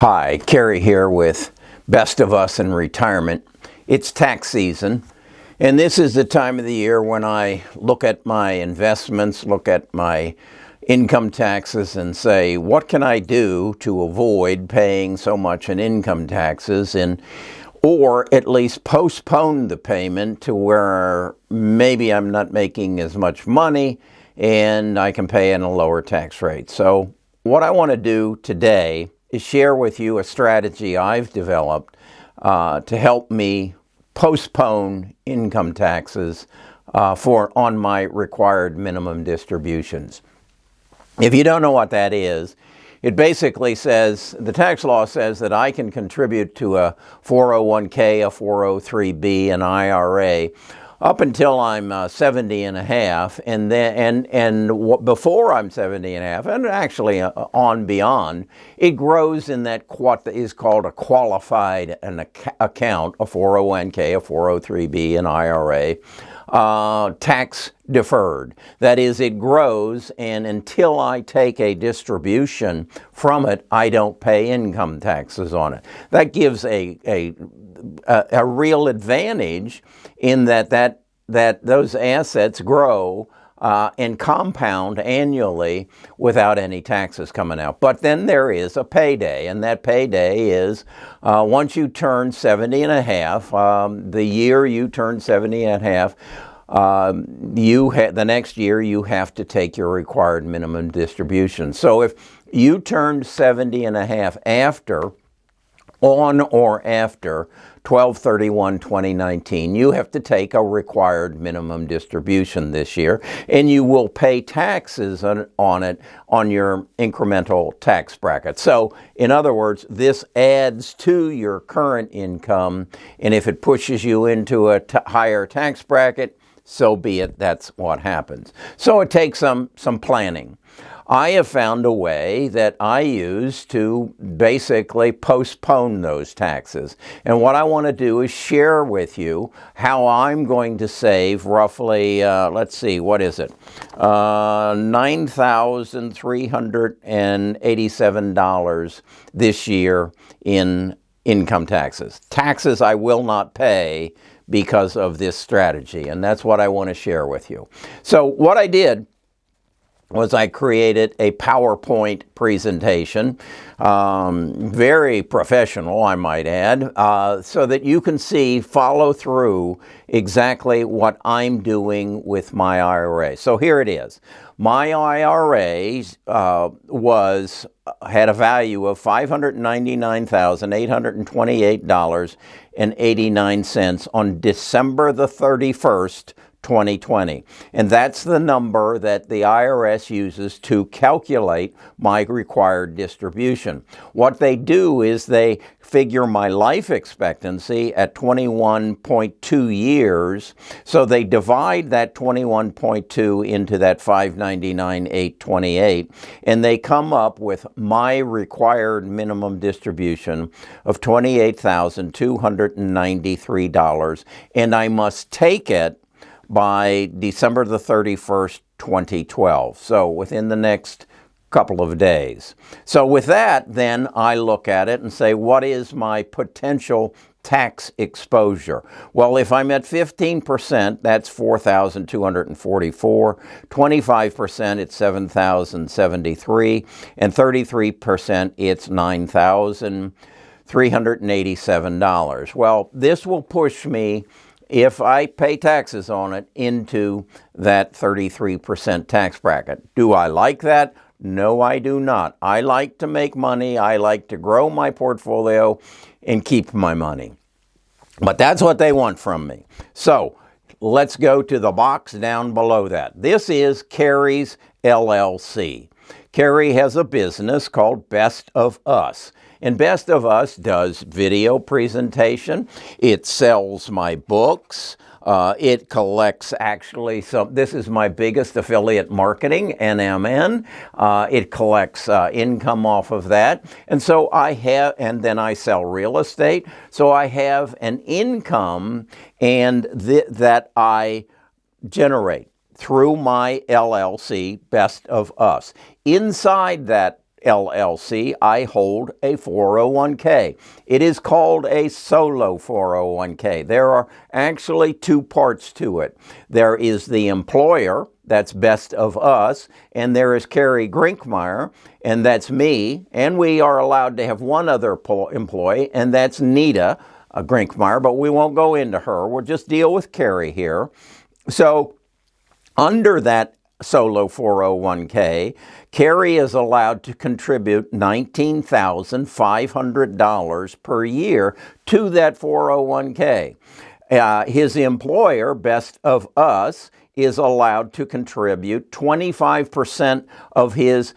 Hi, Kerry here with Best of Us in Retirement. It's tax season, and this is the time of the year when I look at my investments, look at my income taxes, and say, what can I do to avoid paying so much in income taxes, or at least postpone the payment to where maybe I'm not making as much money and I can pay in a lower tax rate. So what I want to do today is share with you a strategy I've developed to help me postpone income taxes on my required minimum distributions. If you don't know what that is, it basically says, the tax law says that I can contribute to a 401k, a 403b, an IRA up until I'm 70 and a half, and before I'm 70 and a half, and actually on beyond, it grows in that what is called a qualified account, a 401k, a 403b, an IRA, tax deferred. That is, it grows, and until I take a distribution from it, I don't pay income taxes on it. That gives a real advantage in that those assets grow and compound annually without any taxes coming out. But then there is a payday, and that payday is once you turn 70 and a half, the year you turn 70 and a half, the next year you have to take your required minimum distribution. So if you turned 70 and a half on or after 12/31/2019, you have to take a required minimum distribution this year, and you will pay taxes on it on your incremental tax bracket. So, in other words, this adds to your current income, and if it pushes you into a higher tax bracket, so be it. That's what happens. So it takes some planning. I have found a way that I use to basically postpone those taxes. And what I want to do is share with you how I'm going to save roughly, let's see, what is it? $9,387 this year in income taxes. Taxes I will not pay because of this strategy, and that's what I want to share with you. So what I did was I created a PowerPoint presentation, very professional, I might add, so that you can follow through exactly what I'm doing with my IRA. So here it is. My IRA had a value of $599,828.89 on December the 31st, 2020. And that's the number that the IRS uses to calculate my required distribution. What they do is they figure my life expectancy at 21.2 years. So they divide that 21.2 into that 599,828, and they come up with my required minimum distribution of $28,293, and I must take it by December the 31st, 2012. So within the next couple of days. So with that, then I look at it and say, what is my potential tax exposure? Well, if I'm at 15%, that's $4,244, 25%, it's $7,073, and 33%, it's $9,387. Well, this will push me, if I pay taxes on it, into that 33% tax bracket. Do I like that? No, I do not. I like to make money. I like to grow my portfolio and keep my money. But that's what they want from me. So let's go to the box down below that. This is Kerry's LLC. Kerry has a business called Best of Us. And Best of Us does video presentation. It sells my books. It collects this is my biggest affiliate marketing, NMN. It collects income off of that. And so and then I sell real estate. So I have an income that I generate through my LLC, Best of Us. Inside that LLC, I hold a 401k. It is called a solo 401k. There are actually two parts to it. There is the employer, that's Best of Us, and there is Carrie Grinkmeyer, and that's me, and we are allowed to have one other employee, and that's Nita Grinkmeyer, but we won't go into her. We'll just deal with Carrie here. So under that solo 401k, Carrie is allowed to contribute $19,500 per year to that 401k. His employer, Best of Us, is allowed to contribute 25% of his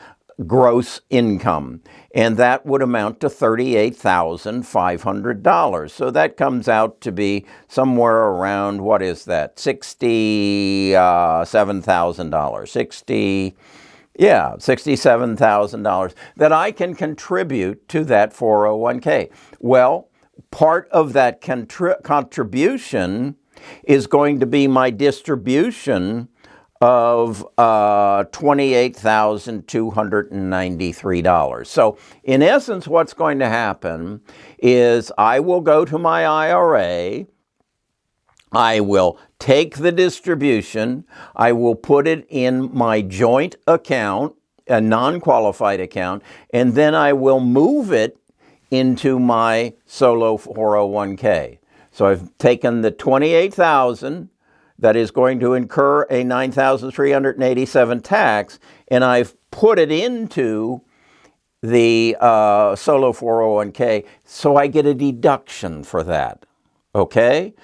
gross income, and that would amount to $38,500. So that comes out to be somewhere around, what is that, $67,000, $67,000 that I can contribute to that 401k. Well, part of that contribution is going to be my distribution of $28,293. So in essence, what's going to happen is I will go to my IRA, I will take the distribution, I will put it in my joint account, a non-qualified account, and then I will move it into my solo 401k. So I've taken the $28,000 that is going to incur a $9,387 tax, and I've put it into the solo 401k, so I get a deduction for that, okay?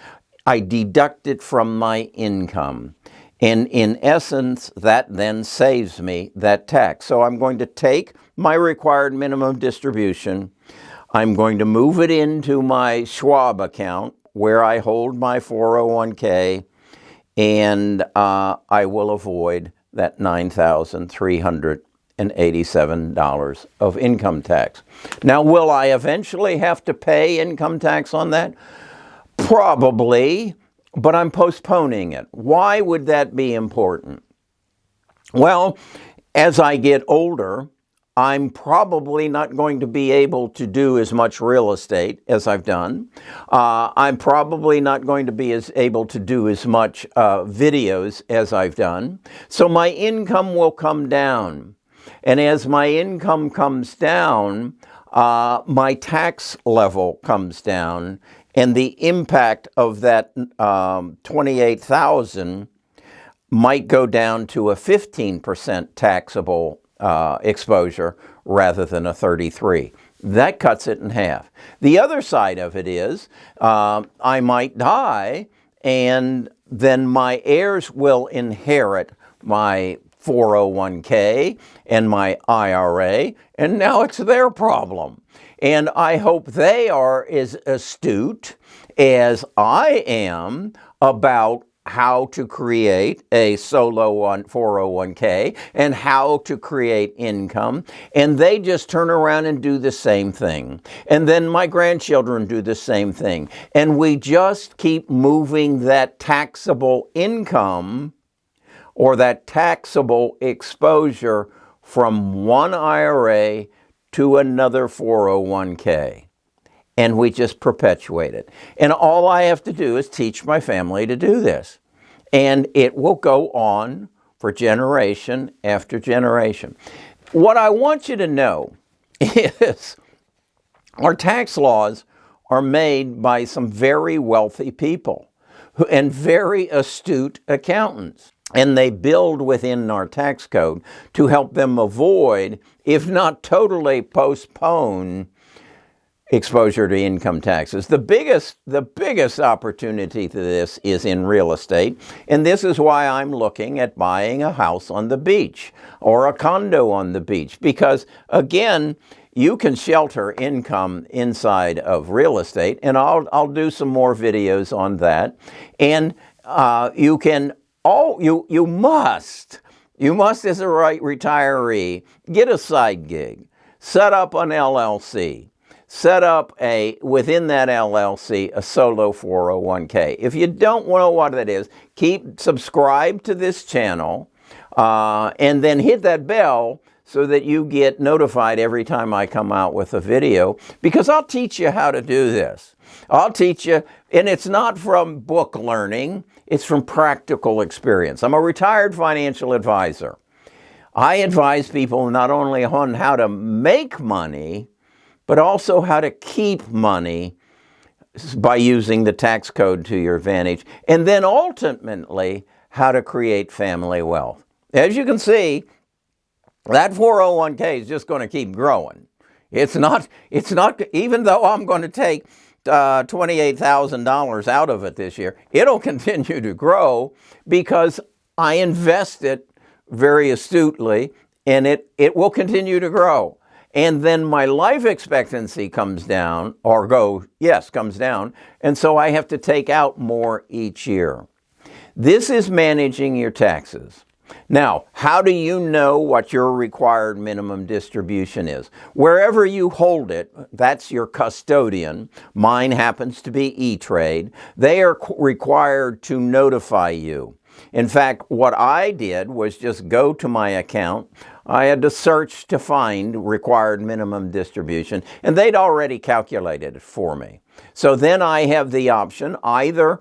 I deduct it from my income, and in essence, that then saves me that tax. So I'm going to take my required minimum distribution, I'm going to move it into my Schwab account, where I hold my 401k, and I will avoid that $9,387 of income tax. Now, will I eventually have to pay income tax on that? Probably, but I'm postponing it. Why would that be important? Well, as I get older, I'm probably not going to be able to do as much real estate as I've done. I'm probably not going to be able to do as much videos as I've done. So my income will come down. And as my income comes down, my tax level comes down. And the impact of that $28,000 might go down to a 15% taxable exposure rather than a 33. That cuts it in half. The other side of it is I might die, and then my heirs will inherit my 401k and my IRA, and now it's their problem. And I hope they are as astute as I am about how to create a solo 401k and how to create income, and they just turn around and do the same thing. And then my grandchildren do the same thing. And we just keep moving that taxable income or that taxable exposure from one IRA to another 401k. And we just perpetuate it. And all I have to do is teach my family to do this. And it will go on for generation after generation. What I want you to know is our tax laws are made by some very wealthy people and very astute accountants. And they build within our tax code to help them avoid, if not totally postpone, exposure to income taxes. The biggest opportunity to this is in real estate, and this is why I'm looking at buying a house on the beach or a condo on the beach, because again, you can shelter income inside of real estate, and I'll do some more videos on that. And you must as a retiree get a side gig, set up an LLC. Set up within that LLC, a solo 401k. If you don't know what that is, subscribe to this channel and then hit that bell so that you get notified every time I come out with a video, because I'll teach you how to do this. I'll teach you, and it's not from book learning, it's from practical experience. I'm a retired financial advisor. I advise people not only on how to make money, but also how to keep money by using the tax code to your advantage, and then ultimately how to create family wealth. As you can see, that 401k is just going to keep growing. It's not, even though I'm going to take $28,000 out of it this year, it'll continue to grow because I invest it very astutely, and it will continue to grow. And then my life expectancy comes down, comes down, and so I have to take out more each year. This is managing your taxes. Now, how do you know what your required minimum distribution is? Wherever you hold it, that's your custodian. Mine happens to be E-Trade. They are required to notify you. In fact, what I did was just go to my account. I had to search to find required minimum distribution, and they'd already calculated it for me. So then I have the option, either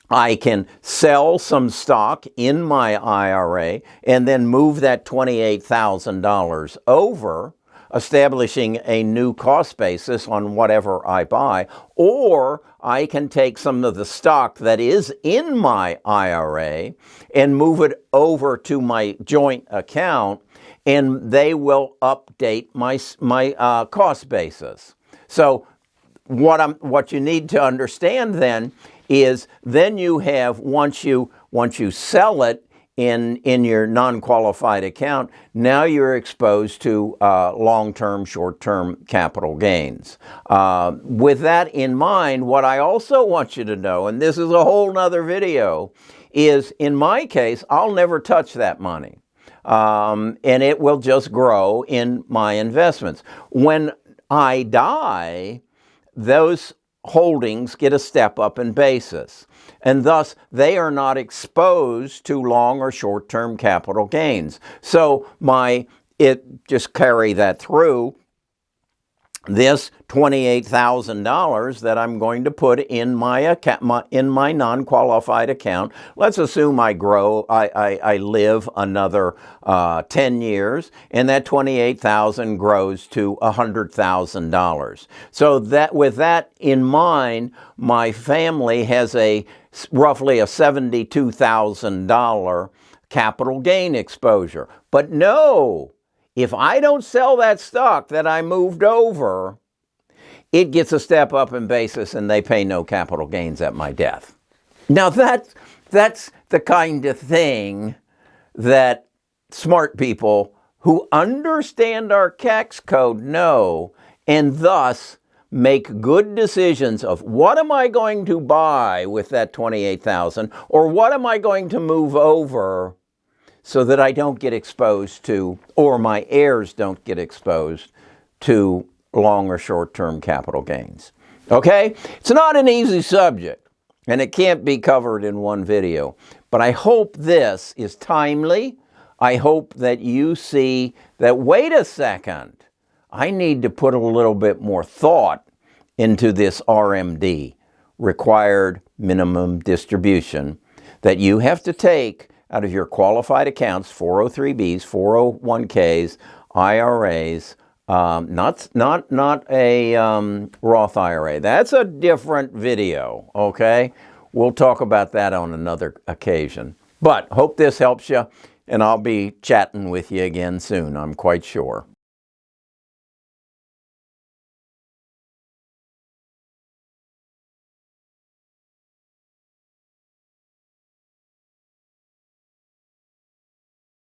I can sell some stock in my IRA and then move that $28,000 over, establishing a new cost basis on whatever I buy, or I can take some of the stock that is in my IRA and move it over to my joint account, and they will update my cost basis. So what you need to understand then is then you have, once you sell it in your non-qualified account, now you're exposed to long-term, short-term capital gains. With that in mind, what I also want you to know, and this is a whole nother video, is in my case, I'll never touch that money. And it will just grow in my investments. When I die, those holdings get a step up in basis, and thus they are not exposed to long or short-term capital gains. So just carry that through. This $28,000 that I'm going to put in my non-qualified account. Let's assume I live another 10 years, and that $28,000 grows to $100,000. So that, with that in mind, my family has roughly a $72,000 capital gain exposure. But no, if I don't sell that stock that I moved over, it gets a step up in basis and they pay no capital gains at my death. Now that's the kind of thing that smart people who understand our tax code know, and thus make good decisions of what am I going to buy with that $28,000, or what am I going to move over, so that I don't get exposed to, or my heirs don't get exposed to, long or short-term capital gains. Okay? It's not an easy subject, and it can't be covered in one video. But I hope this is timely. I hope that you see that, wait a second, I need to put a little bit more thought into this RMD, required minimum distribution, that you have to take out of your qualified accounts, 403Bs, 401Ks, IRAs, not a Roth IRA. That's a different video, okay? We'll talk about that on another occasion. But hope this helps you, and I'll be chatting with you again soon, I'm quite sure.